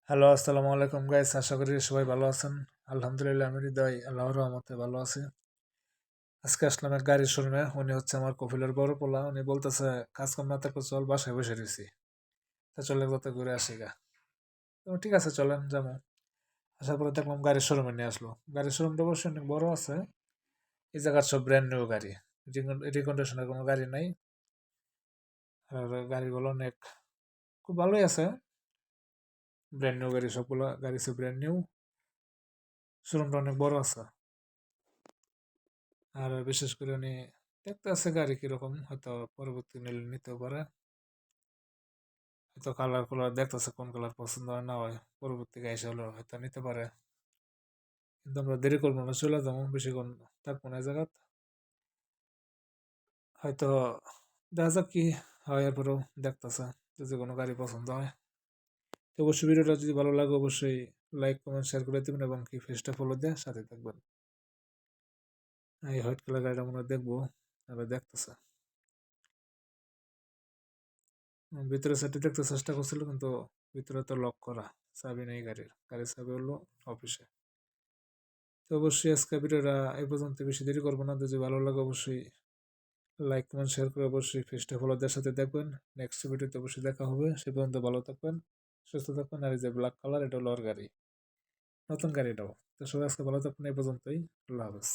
Hello, আসসালামু আলাইকুম guys. আশা করি সবাই ভালো আছেন। আলহামদুলিল্লাহ, আমি হৃদয় আল্লাহর রহমতে ভালো আছি। আজকে আসলাম এক গাড়ির শোরুমে। উনি হচ্ছে আমার কফিলের বড় পোলা। উনি বলতেছে কাজ কাম না থাকলে চল, বাসায় বসে রয়েছি, তা চলে কোথাও ঘুরে আসি গা। তো ঠিক আছে, চলেন যাবো। আসার পরে দেখলাম গাড়ির শোরুমে নিয়ে আসলো। গাড়ির শোরুমটা অবশ্যই অনেক বড় আছে। এই জায়গার সব ব্র্যান্ড নিউ গাড়ি, রিকন্ডিশনের কোনো গাড়ি নাই। আর গাড়িগুলো অনেক খুব ভালোই আছে। ব্র্যান্ড নিউ গাড়ি, সবগুলো গাড়ি সব ব্র্যান্ড নিউ। শোরুমটা অনেক বড় আছে। আর বিশেষ করে উনি দেখতে আছে গাড়ি কিরকম, হয়তো পরবর্তী নিলে নিতেও পারে। হয়তো কালার কালার দেখতেছে কোন কালার পছন্দ হয় না হয়, পরবর্তীতে এসে হলো হয়তো নিতে পারে। কিন্তু আমরা দেরি করবো না, চলে যাবো, বেশিক্ষণ থাকবো না এই জায়গা। হয়তো দেখা যাক কি হয়, এরপরেও দেখতেছে যদি কোনো গাড়ি পছন্দ হয়। তো অবশ্যই ভিডিওটা যদি ভালো লাগে অবশ্যই লাইক কমেন্ট শেয়ার করে দেবেন এবং কি পেজটা ফলো দিয়ে সাথে থাকবেন। এই হোয়াইট কালার গাড়িটা মনে হয় দেখবো, এবার দেখতেছে। ভিতরে সাইডে দেখতে চেষ্টা করছিল কিন্তু ভিতরে তো লক করা, চাবি নেই গাড়ির। গাড়ির চাবি হলো অফিসে। তো অবশ্যই আজকে ভিডিওটা এই পর্যন্ত, বেশি দেরি করবো না। যদি ভালো লাগে অবশ্যই লাইক কমেন্ট শেয়ার করে অবশ্যই পেজটা ফলোদের সাথে দেখবেন। নেক্সট ভিডিওতে অবশ্যই দেখা হবে। সে পর্যন্ত ভালো থাকবেন, সুস্থ থাকবেন। আর এই যে ব্ল্যাক কালার, এটা হলো ওর গাড়ি, নতুন গাড়ি এটাও। তো সবাই আজকে ভালো থাকবেন, এই পর্যন্তই। আল্লাহ হাফেজ।